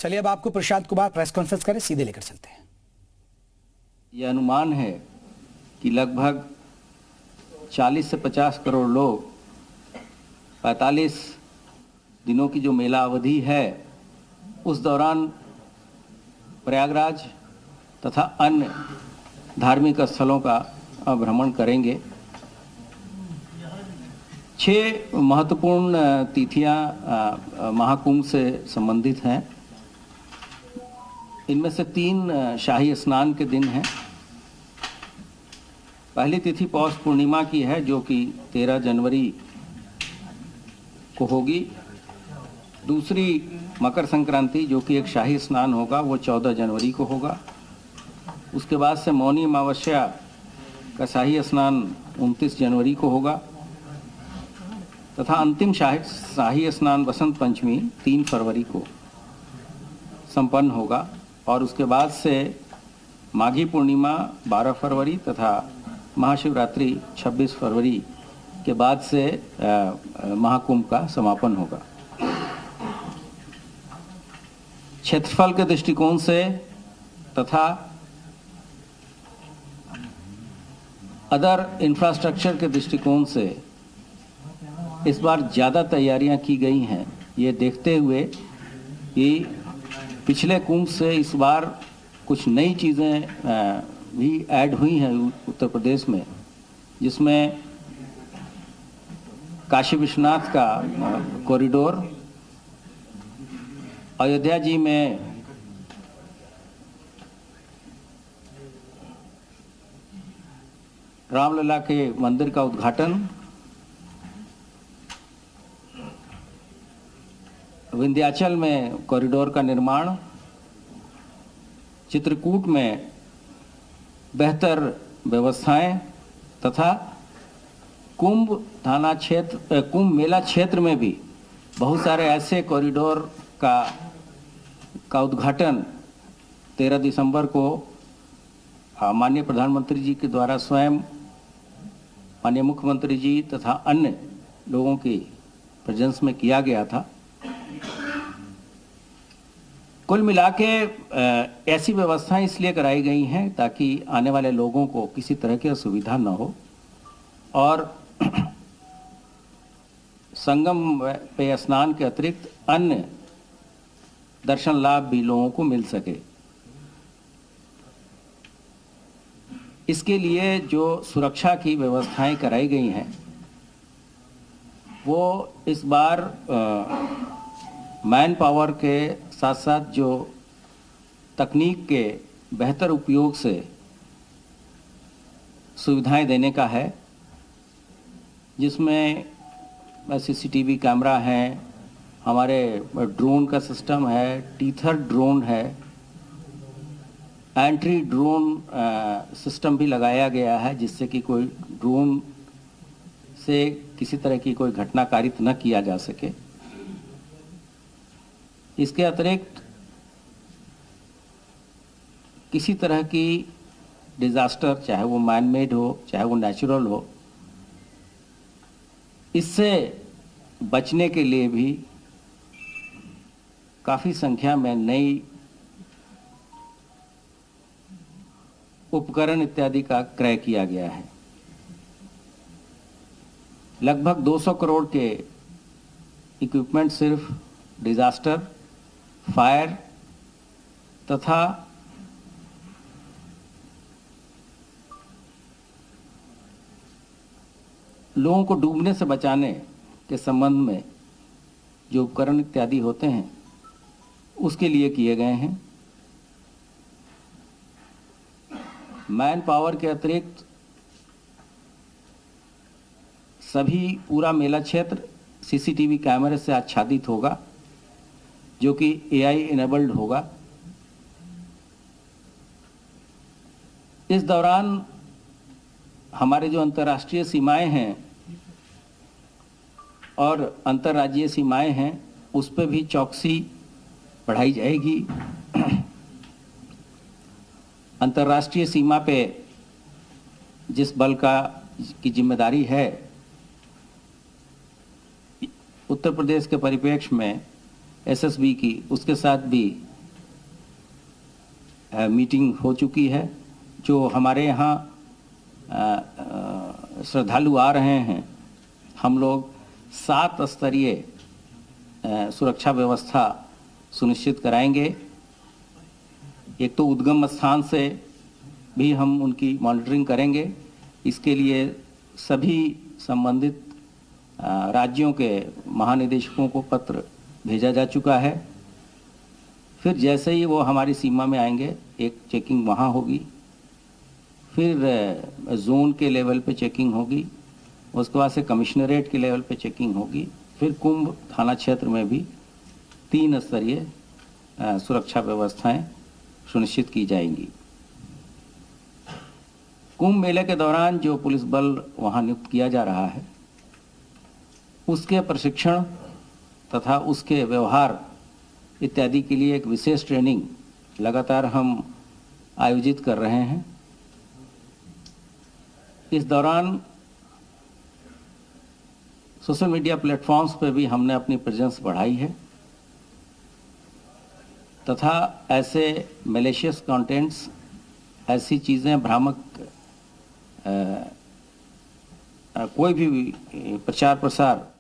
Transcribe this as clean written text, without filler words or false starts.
चलिए अब आपको प्रशांत कुमार प्रेस कॉन्फ्रेंस करें, सीधे लेकर चलते हैं। यह अनुमान है कि लगभग 40 से 50 करोड़ लोग 45 दिनों की जो मेला अवधि है उस दौरान प्रयागराज तथा अन्य धार्मिक स्थलों का भ्रमण करेंगे। 6 महत्वपूर्ण तिथियां महाकुंभ से संबंधित हैं। इनमें से 3 शाही स्नान के दिन हैं। पहली तिथि पौष पूर्णिमा की है जो कि 13 जनवरी को होगी। दूसरी मकर संक्रांति जो कि एक शाही स्नान होगा वो 14 जनवरी को होगा। उसके बाद से मौनी अमावस्या का शाही स्नान 29 जनवरी को होगा तथा अंतिम शाही स्नान बसंत पंचमी 3 फरवरी को संपन्न होगा और उसके बाद से माघी पूर्णिमा 12 फरवरी तथा महाशिवरात्रि 26 फरवरी के बाद से महाकुंभ का समापन होगा। क्षेत्रफल के दृष्टिकोण से तथा अदर इंफ्रास्ट्रक्चर के दृष्टिकोण से इस बार ज़्यादा तैयारियां की गई हैं, ये देखते हुए कि पिछले कुंभ से इस बार कुछ नई चीज़ें भी ऐड हुई हैं उत्तर प्रदेश में, जिसमें काशी विश्वनाथ का कॉरिडोर, अयोध्या जी में रामलला के मंदिर का उद्घाटन, विंध्याचल में कॉरिडोर का निर्माण, चित्रकूट में बेहतर व्यवस्थाएं तथा कुंभ थाना क्षेत्र कुंभ मेला क्षेत्र में भी बहुत सारे ऐसे कॉरिडोर का उद्घाटन 13 दिसंबर को माननीय प्रधानमंत्री जी के द्वारा स्वयं माननीय मुख्यमंत्री जी तथा अन्य लोगों की प्रेजेंस में किया गया था। कुल मिला के ऐसी व्यवस्थाएं इसलिए कराई गई हैं ताकि आने वाले लोगों को किसी तरह की असुविधा न हो और संगम पे स्नान के अतिरिक्त अन्य दर्शन लाभ भी लोगों को मिल सके। इसके लिए जो सुरक्षा की व्यवस्थाएं कराई गई हैं वो इस बार मैन पावर के साथ साथ जो तकनीक के बेहतर उपयोग से सुविधाएं देने का है, जिसमें सीसीटीवी कैमरा है, हमारे ड्रोन का सिस्टम है, टीथर ड्रोन है, एंट्री ड्रोन सिस्टम भी लगाया गया है जिससे कि कोई ड्रोन से किसी तरह की कोई घटना कारित न किया जा सके। इसके अतिरिक्त किसी तरह की डिजास्टर, चाहे वो मैन मेड हो चाहे वो नेचुरल हो, इससे बचने के लिए भी काफ़ी संख्या में नई उपकरण इत्यादि का क्रय किया गया है। लगभग 200 करोड़ के इक्विपमेंट सिर्फ डिजास्टर, फायर तथा लोगों को डूबने से बचाने के संबंध में जो उपकरण इत्यादि होते हैं उसके लिए किए गए हैं। मैन पावर के अतिरिक्त सभी पूरा मेला क्षेत्र सीसीटीवी कैमरे से आच्छादित होगा जो कि एआई इनेबल्ड होगा। इस दौरान हमारे जो अंतर्राष्ट्रीय सीमाएं हैं और अंतर्राज्यीय सीमाएं हैं उस पर भी चौकसी बढ़ाई जाएगी। अंतर्राष्ट्रीय सीमा पे जिस बल की जिम्मेदारी है, उत्तर प्रदेश के परिप्रेक्ष्य में एसएसबी की, उसके साथ भी मीटिंग हो चुकी है। जो हमारे यहाँ श्रद्धालु आ रहे हैं, हम लोग 7 स्तरीय सुरक्षा व्यवस्था सुनिश्चित कराएंगे। एक तो उद्गम स्थान से भी हम उनकी मॉनिटरिंग करेंगे। इसके लिए सभी संबंधित राज्यों के महानिदेशकों को पत्र भेजा जा चुका है। फिर जैसे ही वो हमारी सीमा में आएंगे, एक चेकिंग वहाँ होगी, फिर जोन के लेवल पे चेकिंग होगी, उसके बाद से कमिश्नरेट के लेवल पे चेकिंग होगी, फिर कुंभ थाना क्षेत्र में भी 3 स्तरीय सुरक्षा व्यवस्थाएं सुनिश्चित की जाएंगी। कुंभ मेले के दौरान जो पुलिस बल वहां नियुक्त किया जा रहा है, उसके प्रशिक्षण तथा उसके व्यवहार इत्यादि के लिए एक विशेष ट्रेनिंग लगातार हम आयोजित कर रहे हैं। इस दौरान सोशल मीडिया प्लेटफॉर्म्स पर भी हमने अपनी प्रेजेंस बढ़ाई है तथा ऐसे मैलिशियस कंटेंट्स, ऐसी चीज़ें, भ्रामक कोई भी प्रचार प्रसार